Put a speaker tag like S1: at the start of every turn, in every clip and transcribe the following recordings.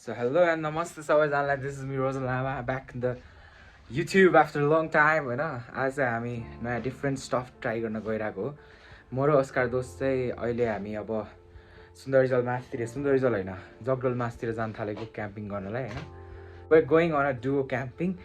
S1: So hello and namaste सबैजनालाई. This is me Rosen Lama back in the YouTube after a long time हैन. आज चाहिँ हामी नयाँ डिफ्रेन्ट स्टफ ट्राई गर्न गइरहेको हो. म र अस्कार दोस्त चाहिँ अहिले हामी अब सुन्दरीजल होइन जगडल मासतिर जान थालेको क्याम्पिङ गर्नलाई हैन. We're going on a duo camping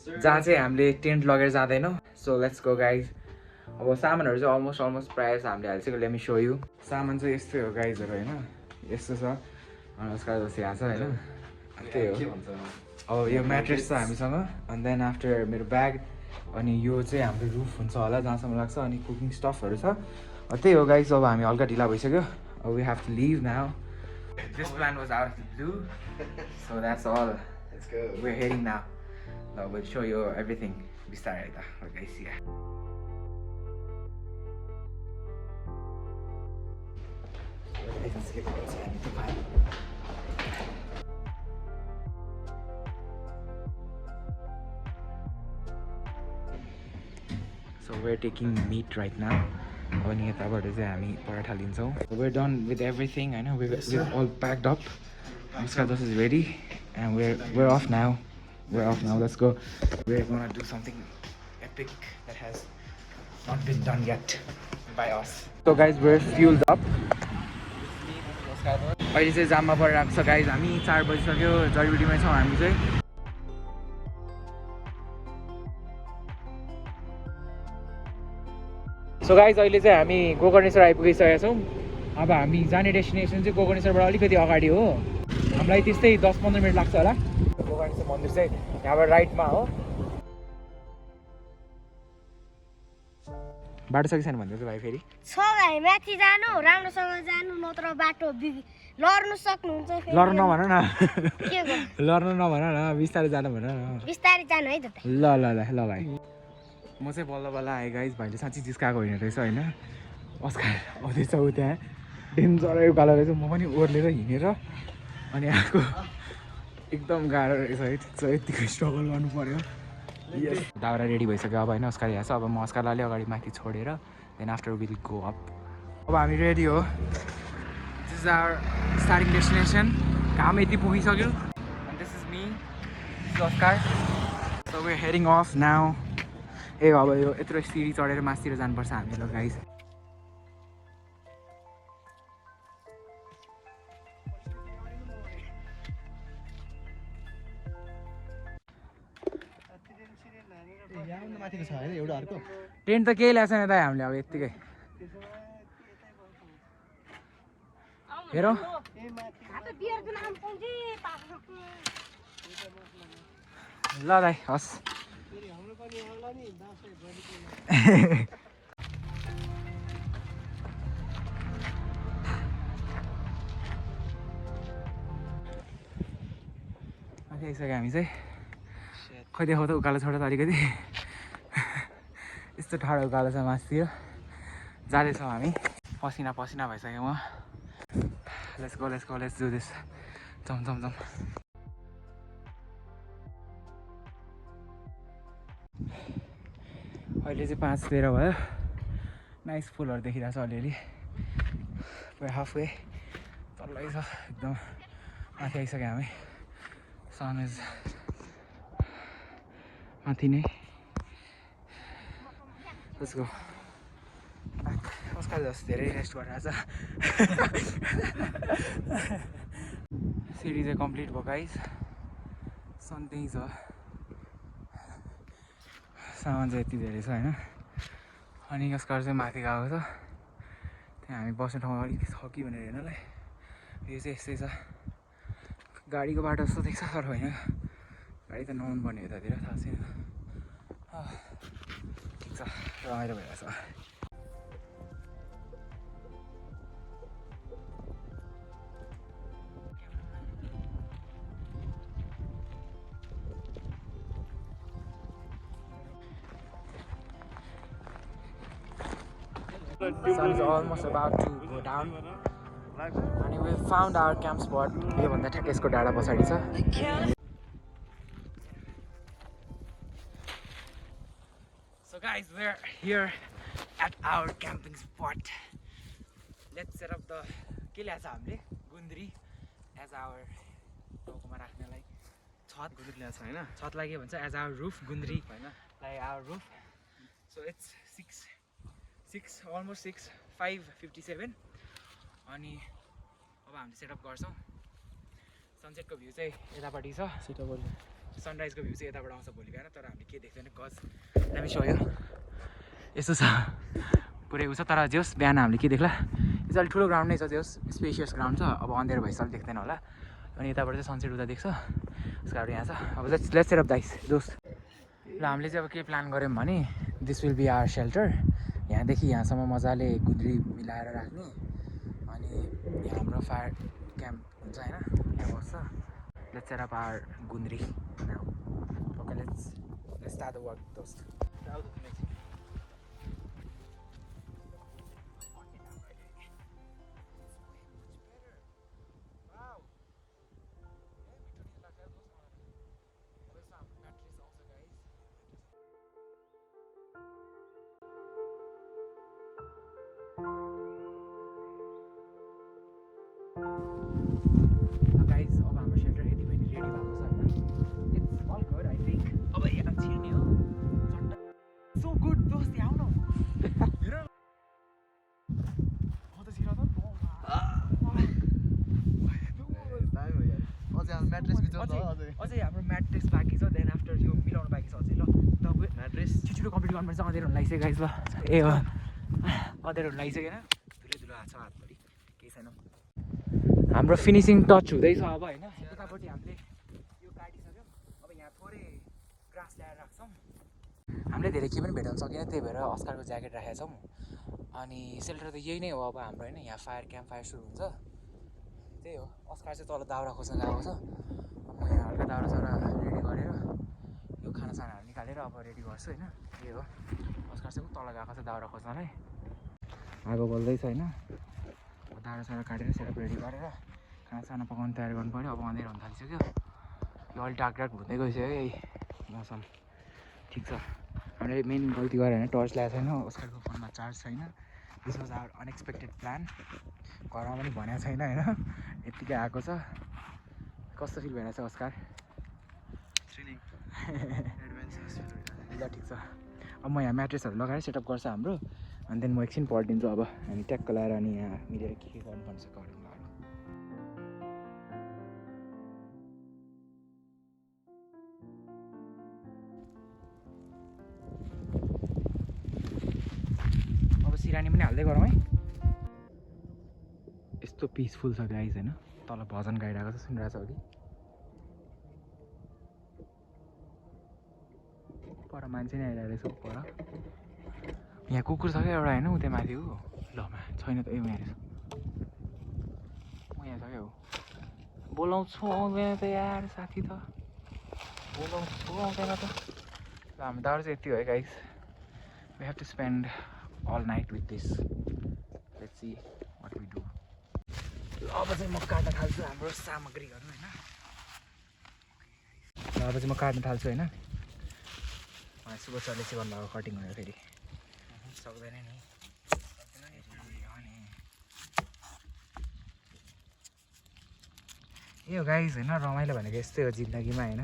S1: जहाँ चाहिँ हामीले टेन्ट लगेर जाँदैनौँ. So let's go guys. अब सामानहरू चाहिँ अलमोस्ट प्रायः जस्तो हामीले हालिसक्यो. Let me show you. सामान चाहिँ यस्तै हो गाइजहरू हैन. यस्तो छ. अस्कार दोस्त यहाँ छ हैन. त्यही हो. अब यो म्याट्रेस छ हामीसँग. And then after मेरो ब्याग अनि यो चाहिँ हाम्रो रुफ हुन्छ होला जहाँसम्म लाग्छ. अनि कुकिङ स्टफहरू छ. त्यही हो गाइज. अब हामी हल्का ढिला भइसक्यो. We have to leave now. This plan was out of the blue. So that's all.
S2: Let's go.
S1: We're heading now. Now we'll show you everything. बिस्तारै त guys here. So we're taking meat right now. अनि यताबाट चाहिँ हामी पराठा लिन्छौँ. We're done with everything. I know we're all packed up. Muskados is ready and we're off now. Let's go. We're gonna do something epic that has not been done yet by us. So guys, we're fueled up. अहिले चाहिँ जाममा परिरहेको छ guys. हामी 4 बजिसक्यो. जडीबुटीमै छौँ हामी चाहिँ. सो गाइज अहिले चाहिँ हामी गोकर्णेश्वर आइपुगिसकेका छौँ. अब हामी जाने डेस्टिनेसन चाहिँ गोकर्णेश्वरबाट अलिकति अगाडि हो. हामीलाई त्यस्तै 10-15 मिनट लाग्छ होला. गोकर्णेश्वर मन्दिर चाहिँ यहाँबाट राइटमा हो. बाटो छ कि छैन भन्दैछ भाइ फेरि?
S3: छ भाइ, माथि जानु राम्रोसँग जानु नत्र बाटो लड्नु सक्नुहुन्छ.
S1: लड्नु नभन न.
S3: के गर्नु?
S1: लड्नु नभन न, बिस्तारै जानु भन न.
S3: बिस्तारै जानु है त.
S1: ल भाइ. म चाहिँ बल्ल आएँ गाइज. भाइले साँच्चै जिस्काएको होइन रहेछ होइन. अस्कार आउँदैछ ऊ त्यहाँ डेन्जर उकालो रहेछ. म पनि ओर्लेर हिँडेर अनि आएको. एकदम गाह्रो रहेछ है. ठिक छ, यतिको स्ट्रगल गर्नु पऱ्यो. दाउरा रेडी भइसक्यो अब होइन. अस्कार यहाँ छ. अब म अस्कारलाई अगाडि माथि छोडेर then after will go up. अब हामी रेडी हो. This is our starting destination. घाम यति पुगिसक्यो. And this is me, this is Oscar. So we are heading off now. अब यो यत्रो सिडी चढेर मासतिर जानुपर्छ हामी ल गाइस. टेन्ट त केही ल्याएको छैन दाइ हामीले. अब यत्तिकै हेरौँ. ल दाइ हस्. माथि आइसक्यो हामी चाहिँ. खै देखाउ त उकालो छोड त अलिकति. यस्तो ठाडो उकालो छ मासतिर. जाँदैछौँ हामी. पसिना भइसक्यो म. Let's do this. जम. अहिले चाहिँ 5:13 भयो. नाइस फुलहरू देखिरहेको छ अलिअलि. हाफवे तल्लै छ एकदम. माथि आइसक्यो हामी. सन इज माथि नै. Let's go. अस्कार जस्तो धेरै रेस्ट गरिरहेछ. सिडी चाहिँ कम्प्लिट भयो गाइस. सन त्यही छ. सामान चाहिँ यति धेरै छ होइन. अनि अस्कार चाहिँ माथि गएको छ. त्यहाँ हामी बस्ने ठाउँमा अलिक छ कि भनेर हेर्नलाई. यो चाहिँ यस्तै छ. गाडीको बाटो जस्तो देख्छ तर होइन. गाडी त नआउनु पर्ने यतातिर थाहा छैन. ठिक छ, रमाइलो भइरहेछ. Sun is almost about to go down. And we found our camp spot. यो भन्दा ठ्याक्कै यसको डाँडा पछाडि छ. So guys, we're here at our camping spot. Let's set up the के ल्याएको छ हामीले गुन्द्री as our छत
S2: गुन्द्री ल्याएको छ होइन
S1: छतलाई के भन्छ एज आवर रुफ गुन्द्री होइन like our roof so it's 6 almost 5:57 अनि अब हामीले सेटअप गर्छौँ सनसेटको भ्यू चाहिँ यतापट्टि छ सनराइजको भ्यू चाहिँ यताबाट आउँछ भोलि बिहान तर हामीले के देख्दैन गज दामी सो यस्तो छ पुरै उ छ तर जोस् बिहान हामीले के देख्ला यो चाहिँ अलिक ठुलो ग्राउन्ड नै छ जोस् स्पेसियस ग्राउन्ड छ अब अँध्यारो भएपछि अलिक देख्दैन होला अनि यताबाट चाहिँ सनसेट उता देख्छ उसको यहाँ छ अब लेट्स सेट अप दाइस दोस्त ल हामीले चाहिँ अब के प्लान गऱ्यौँ भने this will be our shelter यहाँदेखि यहाँसम्म मजाले गुन्द्री मिलाएर राख्ने अनि यहाँ हाम्रो फायर क्याम्प हुन्छ होइन यहाँ बस्छ लेट्स सेट अप आवर गुन्द्री okay let's start the work दोस्त guys, अब हाम्रो सेल्टर यति पनि रेडी भएको छ होइन it's all good I think अब यहाँ छिर्ने हो सो गुड दोस्त यहाँ आउनु हेर त छिर अझै हाम्रो म्याट्रेस बाँकी छ देन आफ्टर यो मिलाउनु बाँकी छ अझै ल तपाईँ म्याट्रेस छिटो कम्प्लिट गर्नुपर्छ अँधेरो हुन लागिसक्यो गाइस ल ए हो अँधेरो हुन लागिसकेन धुलो हात छ हातभरि केही छैन हाम्रो फिनिसिङ टच हुँदैछ अब होइन यतापट्टि हामीले यो काटिसक्यौँ अब यहाँ थोरै ग्रास ल्याएर राख्छौँ हामीले धेरै के पनि भेटाउन सकेन त्यही भएर अस्कारको ज्याकेट राखेका छौँ अनि सेल्टर त यही नै हो अब हाम्रो होइन यहाँ क्याम्प फायर सुरु हुन्छ त्यही हो अस्कार चाहिँ तल दाउरा खोज्न गएको छ अब म यहाँ हल्का दाउरा साउरा रेडी गरेर यो खानासानाहरू निकालेर अब रेडी गर्छु होइन त्यही हो अस्कार चाहिँ तल गएको छ दाउरा खोज्नलाई आगो बल्दैछ होइन दाउरा साउरा काटेर सेटअप रेडी गरेर खानासाना पकाउनु तयार गर्नु पऱ्यो अब अँधेर हुन थालिसक्यो यो अलिक डार्क हुँदै गइसक्यो यही मौसम ठिक छ हामीले मेन गल्ती गरेर होइन टर्च ल्याएको छैन अस्कारको फोनमा चार्ज छैन this was our unexpected plan घरमा पनि भनेको छैन होइन यत्तिकै आएको छ कस्तो फिल भइरहेछ अस्कार ल ठिक छ अब म यहाँ म्याट्रेसहरू लगाएर सेटअप गर्छ हाम्रो अनि देन म एकछिन पल्टिन्छु अब हामी ट्याक्क लगाएर अनि यहाँ मिलेर के गर्नुपर्छ गरौँ अब सिरानी पनि हाल्दै गरौँ है यस्तो पिसफुल छ गाइस होइन तल भजन गाइरहेको छ सुनिरहेको छ अघि पर मान्छे नै आइरहेको रहेछ पर यहाँ कुकुर छ क्या एउटा होइन उ त्यहाँ माथि हो ल छैन त ए यहाँ रहेछ म यहाँ छ क्या हो बोलाउँछु आउँदैन त यार साथी त बोलाउँछु आउँदैन त ल हाम्रो दाउरा चाहिँ यति हो है guys we have to spend all night with this let's see what we do अब चाहिँ म काट्न थाल्छु हाम्रो सामग्रीहरू होइन अब चाहिँ म काट्न थाल्छु होइन सुबोध सरले चाहिँ गर्नुभएको कटिङहरू फेरि सक्दैन नि यो गाइज होइन रमाइलो भनेको यस्तै हो जिन्दगीमा होइन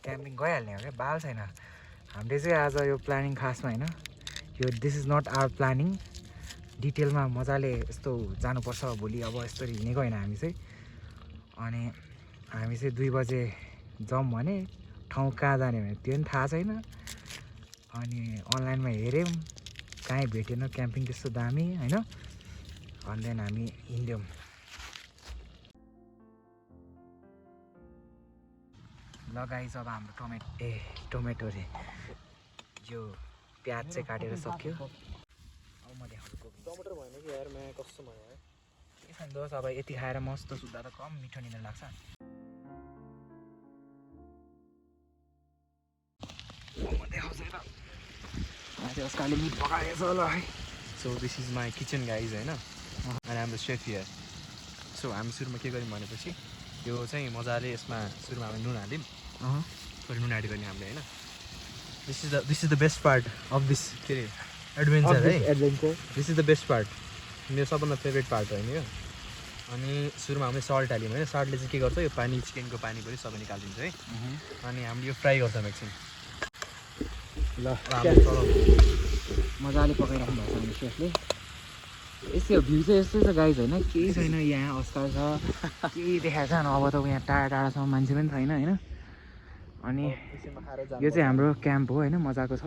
S1: क्याम्पिङ गइहाल्ने हो क्या बाल छैन हामीले चाहिँ आज यो प्लानिङ खासमा होइन यो this is not our planning डिटेलमा मजाले यस्तो जानुपर्छ भोलि अब यस्तो हिँडेको होइन हामी चाहिँ अनि हामी चाहिँ 2 बजे जाउँ भने ठाउँ कहाँ जाने भने त्यो पनि थाहा छैन अनि अनलाइनमा हेऱ्यौँ कहीँ भेटेन क्याम्पिङ त्यस्तो दामी होइन अनि देन हामी हिँड्यौँ लगाइज अब हाम्रो टोमेटो रे यो प्याज चाहिँ काटेर सक्यो अब म देखाउँछु
S2: टमाटर भएन कि यार मैं कस्तो भयो है
S1: के छ दोस्त अब यति खाएर मस्त सुत्दा त कम मिठो निद्रा लाग्छ म देखाउँछु त आज अस्कारले मिट पकाएको छ ल है
S2: so this is my kitchen guys होइन अनि हाम्रो सेफ हियर सो हामी सुरुमा के गर्यौँ भनेपछि यो चाहिँ मजाले यसमा सुरुमा हामी नुन हाल्यौँ फेरि नुन एड गर्ने हामीले होइन this is the best part of this के अरे एडभेन्चर है
S1: adventure
S2: this is the best part मेरो सबभन्दा फेभरेट पार्ट हो होइन यो अनि सुरुमा हामीले सल्ट हाल्यौँ होइन सल्टले चाहिँ के गर्छ यो पानी चिकनको पानी पनि सबै निकालिदिन्छ है अनि हामीले यो फ्राई गर्छौँ एकछिन
S1: ल
S2: हामीले चलाउँछौँ
S1: मजाले पकाइराख्नु भएको छ हाम्रो सेफले यस्तै हो भ्यू चाहिँ यस्तै छ गाइज होइन केही छैन यहाँ अस्कार छ केही देखाएको छैन अब त यहाँ टाढा टाढासम्म मान्छे पनि छैन होइन अनि यो चाहिँ हाम्रो क्याम्प हो होइन मजाको छ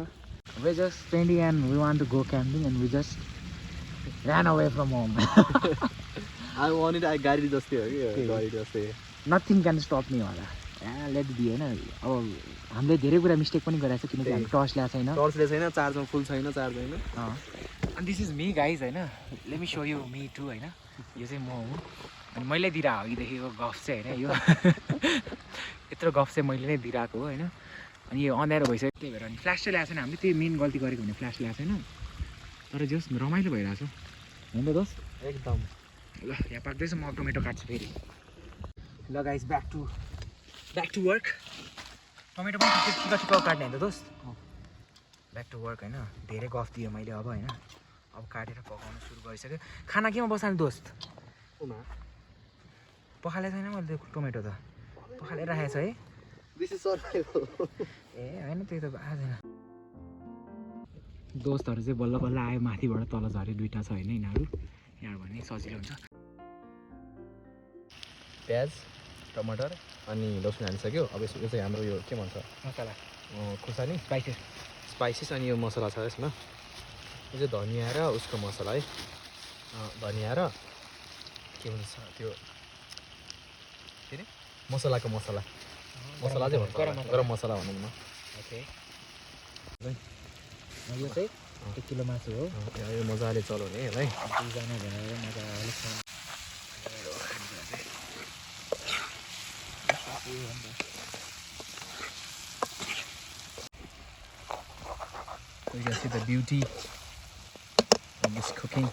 S1: we just spending and we want to go camping and we just ran away from home
S2: गाडी जस्तै हो कि गाडी जस्तै
S1: नथिङ क्यान स्टप मी होला लेट दियो होइन अब हामीले धेरै कुरा मिस्टेक पनि गरेको छ किनकि हामी टर्च ल्याएको छैन
S2: टर्चले छैन चार्जमा फुल छैन चार्ज होइन
S1: अनि दिस इज मी गाइज होइन let me show you me too होइन यो चाहिँ म हुँ अनि मैले दिइरहेको अघिदेखिको गफ चाहिँ होइन यो यत्रो गफ चाहिँ मैले नै दिइरहेको हो होइन अनि यो अँध्यारो भइसक्यो त्यही भएर अनि फ्ल्यास चाहिँ ल्याएको छैन हामीले त्यही मेन गल्ती गरेको भने फ्ल्यास ल्याएको छैन तर जस रमाइलो भइरहेको छ होइन त दोस्त
S2: एकदम
S1: ल यहाँ पाक्दैछ म टोमेटो काट्छु फेरि ल guys back to work tomato पनि ठिक्क काट्ने होइन त दोस्त ब्याक टु वर्क होइन धेरै गफ दियो मैले अब होइन अब काटेर पकाउनु सुरु गरिसक्यो खाना केमा बसाल्नु दोस्त पखाले छैन मैले त्यो टोमेटो त पखालेर राखेको छ है ए होइन त्यही त भएको छैन दोस्तहरू चाहिँ बल्ल बल्ल आयो माथिबाट तल झऱ्यो दुइटा छ होइन यिनीहरू यहाँ भने सजिलो हुन्छ
S2: प्याज टमाटर अनि लसुन हालिसक्यो अब यो चाहिँ हाम्रो यो के भन्छ
S1: मसला
S2: खुर्सानी स्पाइसेस अनि यो मसला छ यसमा यो चाहिँ धनियाँ र उसको मसला है धनियाँ र के भन्छ त्यो के अरे मसलाको मसला चाहिँ भन्छ गरम मसला भनौँ न
S1: ओके यो चाहिँ 1 किलो मासु हो
S2: यो मजाले चलाउने है
S1: दुईजना भनेर मजाले
S2: You can see the beauty of this cooking.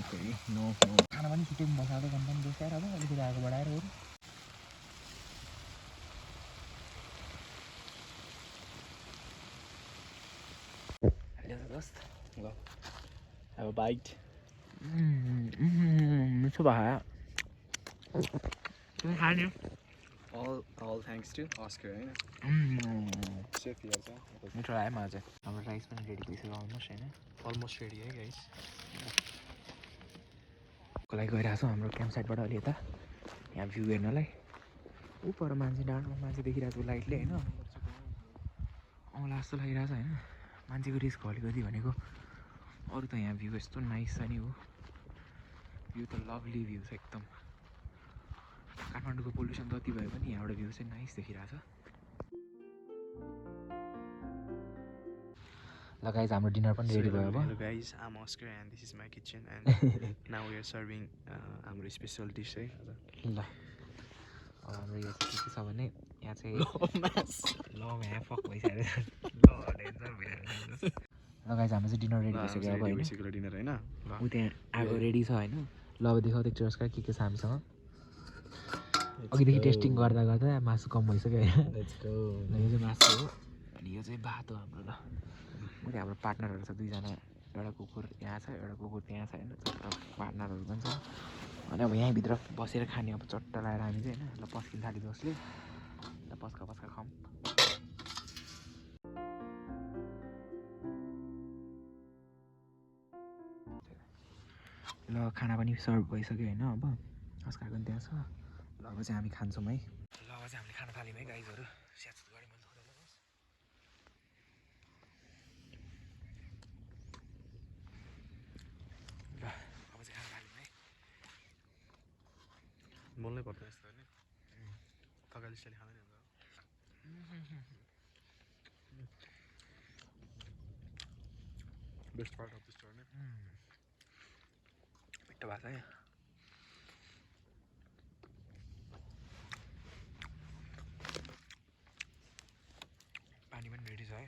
S2: Okay, no.
S1: खाना पनि छिटो बसाल्दै गर्नु पनि बेसाएर अब अलिकति आगो बढाएर हो दोस्त
S2: Have a bite.
S1: मिठो भयो तिमी खाने
S2: All thanks to Oscar, right? Chef here, sir.
S1: मिठो लाग्यो मलाई चाहिँ हाम्रो राइस पनि रेडी भइसक्यो अलमोस्ट होइन
S2: Almost ready, eh, guys?
S1: को लागि गइरहेको छौँ हाम्रो क्याम्प साइडबाट अलि यता यहाँ भ्यू हेर्नलाई ऊ पर मान्छे डाँडोमा मान्छे देखिरहेको लाइटले होइन आउँला जस्तो लागिरहेको छ होइन मान्छेको रिस्क अलिकति भनेको अरू त यहाँ भ्यू यस्तो नाइस छ नि हो भ्यू त लभली भ्यू छ एकदम काठमाडौँको पोल्युसन जति भए पनि यहाँबाट भ्यू चाहिँ नाइस देखिरहेको छ ल गाइज हाम्रो डिनर पनि रेडी भयो अब
S2: Hello guys, I'm Oscar and this is my kitchen and now we are serving हाम्रो स्पेसल डिस है
S1: ल अब हाम्रो यो चाहिँ के छ भने यहाँ चाहिँ ल यहाँ फक भइसक्यो ल गाइज हाम्रो चाहिँ डिनर रेडी भइसक्यो अब होइन
S2: डिनर होइन
S1: ऊ त्यहाँ आगो रेडी छ होइन ल अब देखाउ त चोस्का के छ हामीसँग अघिदेखि टेस्टिङ गर्दा गर्दा मासु कम भइसक्यो होइन यो चाहिँ मासु हो अनि यो चाहिँ भात हो हाम्रो ल ऊ त्यो हाम्रो पार्टनरहरू छ दुईजना एउटा कुकुर यहाँ छ एउटा कुकुर त्यहाँ छ होइन चट्ट पार्टनरहरू पनि छ अनि अब यहीँभित्र बसेर खाने अब चट्ट लगाएर हामी चाहिँ होइन ल पस्किन थाल्यो दोस्तले ल पस्का खाऊँ ल खाना पनि सर्भ भइसक्यो होइन अब अस्कारको पनि त्यहाँ छ ल अब चाहिँ हामी खान्छौँ है ल अब चाहिँ हामीले खाना थाल्यौँ है गाइजहरू स्याचुत गऱ्यौँ मैले थोरै ल अब चाहिँ खाना थाल्यौँ है
S2: बोल्नै पर्दैन यस्तो होइन थकाली स्टाइल खाँदैन best part of the store नै
S1: मिठो भएको छ है पानी पनि रेडी छ है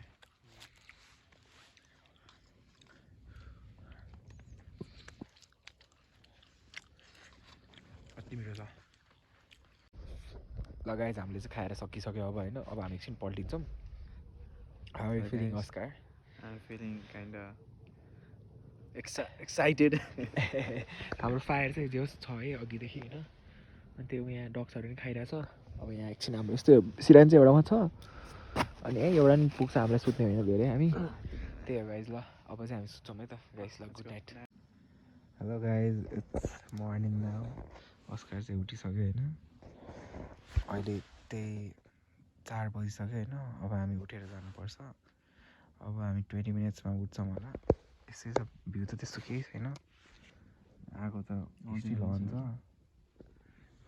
S1: कति मिठो छ ल गाइज हामीले चाहिँ खाएर सकिसक्यो अब होइन अब हामी एकछिन पल्टिन्छौँ how are you feeling Oscar
S2: I'm feeling kinda excited
S1: हाम्रो फायर चाहिँ जे होस् छ है अघिदेखि होइन अनि त्यो यहाँ डक्सहरू पनि खाइरहेछ अब यहाँ एकछिन हाम्रो यस्तो सिरान चाहिँ एउटामा छ अनि है एउटा पनि पुग्छ हामीलाई सुत्ने होइन धेरै हामी त्यही हो गाइज ल अब चाहिँ हामी सुत्छौँ है त गाइज ल good night hello guys it's morning now Oscar चाहिँ उठिसक्यो होइन अहिले त्यही 4 बजिसक्यो होइन अब हामी उठेर जानुपर्छ अब हामी 20 मिनट्समा उठ्छौँ होला यसै छ भ्यू त त्यस्तो केही छैन आएको त स्टिल अन छ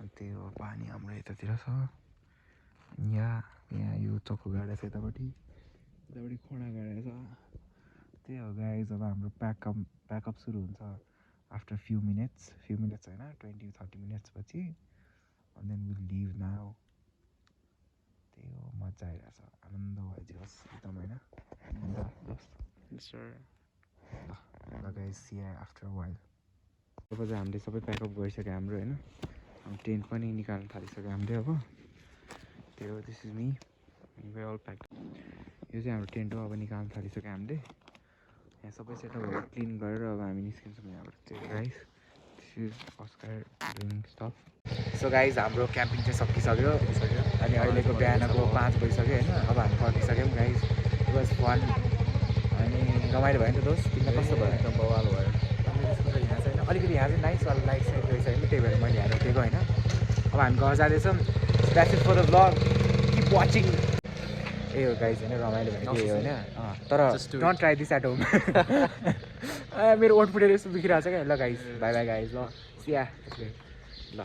S1: अनि त्यही हो पानी हाम्रो यतातिर छ यहाँ यो चक्कु गाडा छ यतापट्टि खोडा गाडा छ त्यही हो गाइज अब हाम्रो प्याकअप सुरु हुन्छ आफ्टर फ्यु मिनट्स होइन 20-30 मिनट्स पछि and then we'll leave now त्यही हो मजा आइरहेछ आनन्द भइदियोस् एकदम होइन ल guys see you after a while अब चाहिँ हामीले सबै प्याकअप गरिसक्यो हाम्रो होइन टेन्ट पनि निकाल्न थालिसक्यो हामीले अब त्यही हो this is me we all pack यो चाहिँ हाम्रो टेन्ट हो अब निकाल्न थालिसक्यो हामीले यहाँ सबै सेटअपहरू क्लिन गरेर अब हामी निस्किन्छौँ यहाँबाट त्यही guys this is Oscar doing stuff so guys हाम्रो क्याम्पिङ चाहिँ सकिसक्यो अनि अहिलेको बिहानको 5 बजिसक्यो होइन अब हामी फर्किसक्यौँ गाइज इट वाज फन अनि रमाइलो भयो नि त दोस्त तिमीलाई कस्तो भयो एकदम बवाल भयो यहाँ छैन अलिकति यहाँ चाहिँ नाइस वाला लाइट साइड रहेछ होइन त्यही भएर मैले यहाँ रोकेको होइन अब हामी घर जाँदैछौँ that's it for the vlog keep watching ए हो गाइज होइन रमाइलो भयो त्यही होइन तर don't try this at home मेरो ओठ फुटेर यस्तो बिग्रिरहेको छ क्या ल गाइज बाई बाई गाइज ल सिया ल